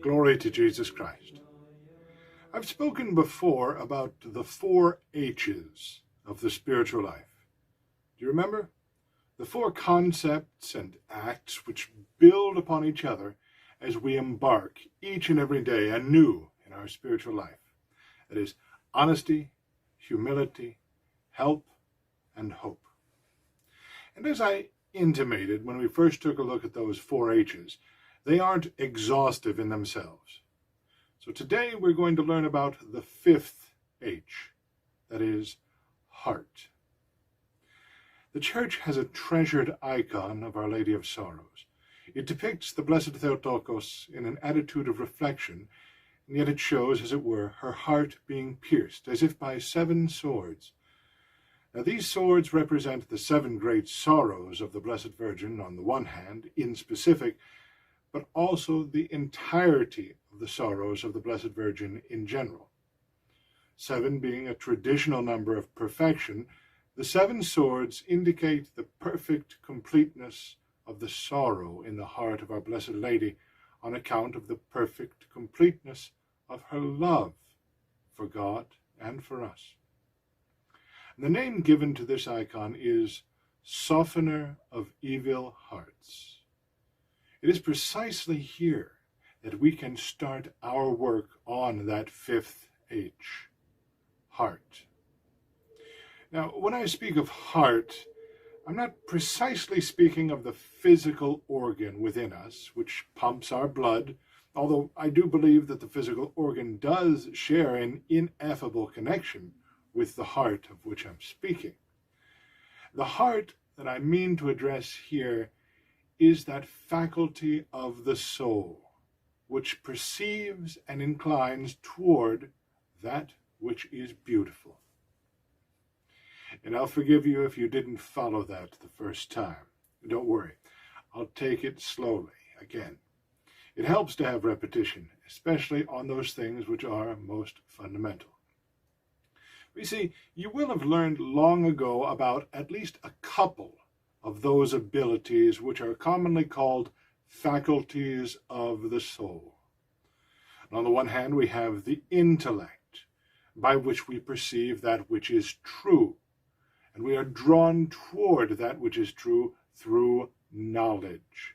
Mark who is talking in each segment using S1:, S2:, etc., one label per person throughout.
S1: Glory to Jesus Christ. I've spoken before about the 4 H's of the spiritual life. Do you remember? The 4 concepts and acts which build upon each other as we embark each and every day anew in our spiritual life. That is, honesty, humility, help, and hope. And as I intimated when we first took a look at those 4 H's, they aren't exhaustive in themselves. So today we're going to learn about the 5th H, that is, heart. The Church has a treasured icon of Our Lady of Sorrows. It depicts the Blessed Theotokos in an attitude of reflection, and yet it shows, as it were, her heart being pierced, as if by 7 swords. Now these swords represent the 7 great sorrows of the Blessed Virgin on the one hand, in specific, but also the entirety of the sorrows of the Blessed Virgin in general. 7 being a traditional number of perfection, the 7 swords indicate the perfect completeness of the sorrow in the heart of our Blessed Lady on account of the perfect completeness of her love for God and for us. And the name given to this icon is Softener of Evil Hearts. It is precisely here that we can start our work on that 5th H, heart. Now, when I speak of heart, I'm not precisely speaking of the physical organ within us, which pumps our blood, although I do believe that the physical organ does share an ineffable connection with the heart of which I'm speaking. The heart that I mean to address here is that faculty of the soul, which perceives and inclines toward that which is beautiful. And I'll forgive you if you didn't follow that the first time. Don't worry, I'll take it slowly again. It helps to have repetition, especially on those things which are most fundamental. You see, you will have learned long ago about at least a couple of those abilities which are commonly called faculties of the soul. And on the one hand, we have the intellect, by which we perceive that which is true, and we are drawn toward that which is true through knowledge.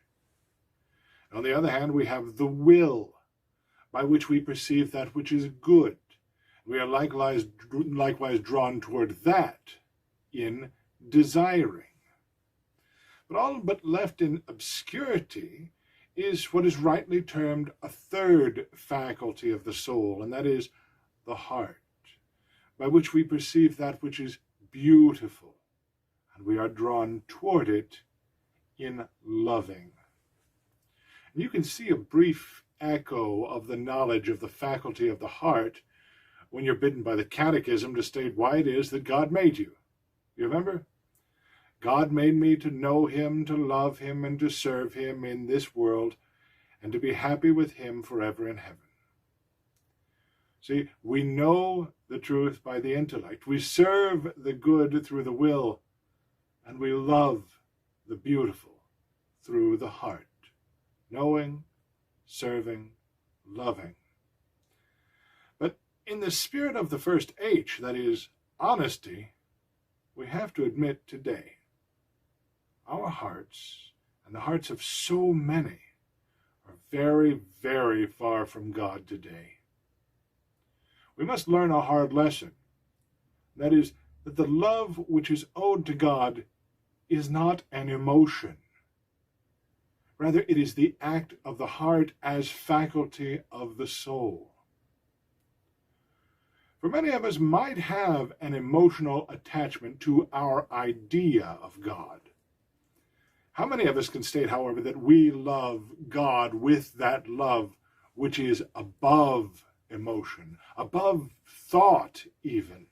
S1: And on the other hand, we have the will, by which we perceive that which is good. We are likewise drawn toward that in desiring. But all but left in obscurity is what is rightly termed a 3rd faculty of the soul, and that is the heart, by which we perceive that which is beautiful, and we are drawn toward it in loving. And you can see a brief echo of the knowledge of the faculty of the heart when you're bidden by the Catechism to state why it is that God made you. You remember? God made me to know him, to love him, and to serve him in this world, and to be happy with him forever in heaven. See, we know the truth by the intellect. We serve the good through the will, and we love the beautiful through the heart. Knowing, serving, loving. But in the spirit of the 1st H, that is, honesty, we have to admit today, our hearts, and the hearts of so many, are very, very far from God today. We must learn a hard lesson. That is, that the love which is owed to God is not an emotion. Rather, it is the act of the heart as faculty of the soul. For many of us might have an emotional attachment to our idea of God. How many of us can state, however, that we love God with that love which is above emotion, above thought even?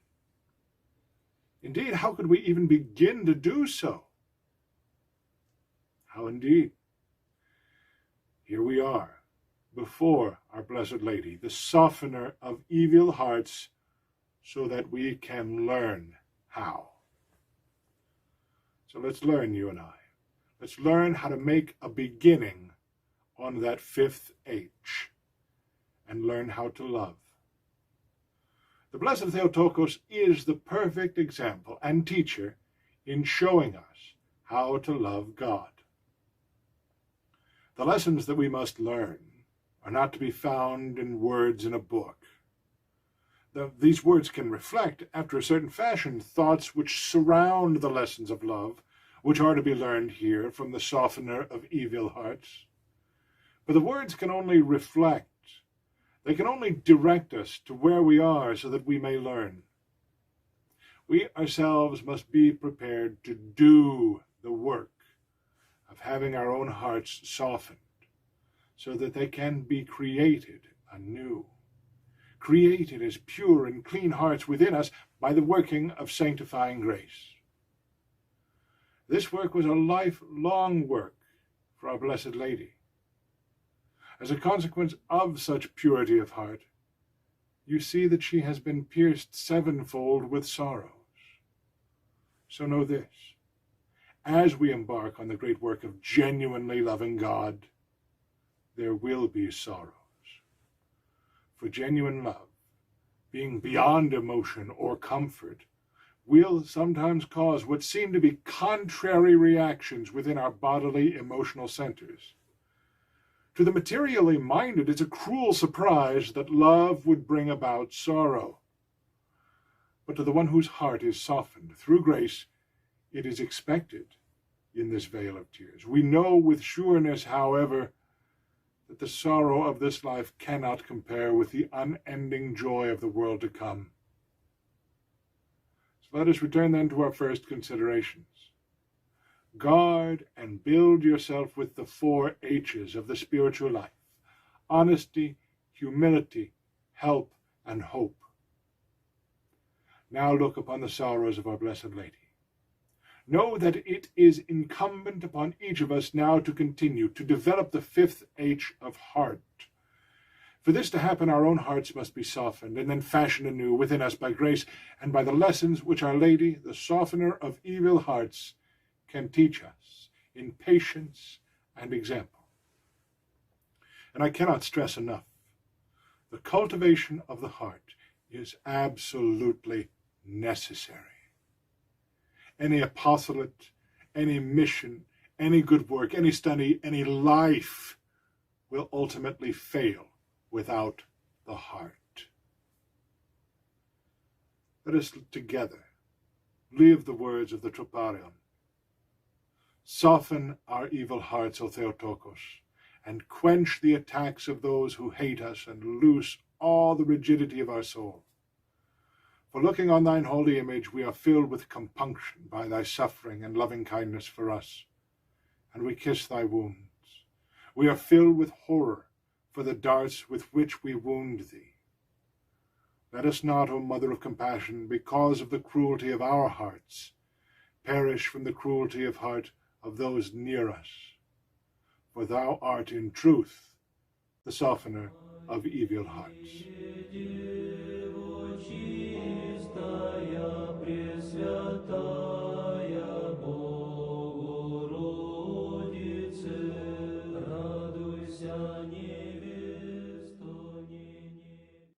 S1: Indeed, how could we even begin to do so? How indeed? Here we are, before our Blessed Lady, the softener of evil hearts, so that we can learn how. So let's learn, you and I. Let's learn how to make a beginning on that 5th H, and learn how to love. The Blessed Theotokos is the perfect example and teacher in showing us how to love God. The lessons that we must learn are not to be found in words in a book. These words can reflect, after a certain fashion, thoughts which surround the lessons of love, which are to be learned here from the softener of evil hearts. But the words can only reflect. They can only direct us to where we are so that we may learn. We ourselves must be prepared to do the work of having our own hearts softened so that they can be created anew, created as pure and clean hearts within us by the working of sanctifying grace. This work was a lifelong work for our Blessed Lady. As a consequence of such purity of heart, you see that she has been pierced sevenfold with sorrows. So know this: as we embark on the great work of genuinely loving God, there will be sorrows. For genuine love, being beyond emotion or comfort, will sometimes cause what seem to be contrary reactions within our bodily emotional centers. To the materially minded, it's a cruel surprise that love would bring about sorrow. But to the one whose heart is softened through grace, it is expected in this vale of tears. We know with sureness, however, that the sorrow of this life cannot compare with the unending joy of the world to come. So let us return then to our first considerations. Guard and build yourself with the 4 H's of the spiritual life: honesty, humility, help, and hope. Now look upon the sorrows of our Blessed Lady. Know that it is incumbent upon each of us now to continue to develop the 5th H of heart. For this to happen, our own hearts must be softened and then fashioned anew within us by grace and by the lessons which Our Lady, the softener of evil hearts, can teach us in patience and example. And I cannot stress enough, the cultivation of the heart is absolutely necessary. Any apostolate, any mission, any good work, any study, any life will ultimately fail without the heart. Let us together live the words of the Troparion. Soften our evil hearts, O Theotokos, and quench the attacks of those who hate us, and loose all the rigidity of our soul. For looking on thine holy image, we are filled with compunction by thy suffering and loving kindness for us, and we kiss thy wounds. We are filled with horror for the darts with which we wound thee. Let us not, O Mother of compassion, because of the cruelty of our hearts, perish from the cruelty of heart of those near us, for thou art in truth the softener of evil hearts.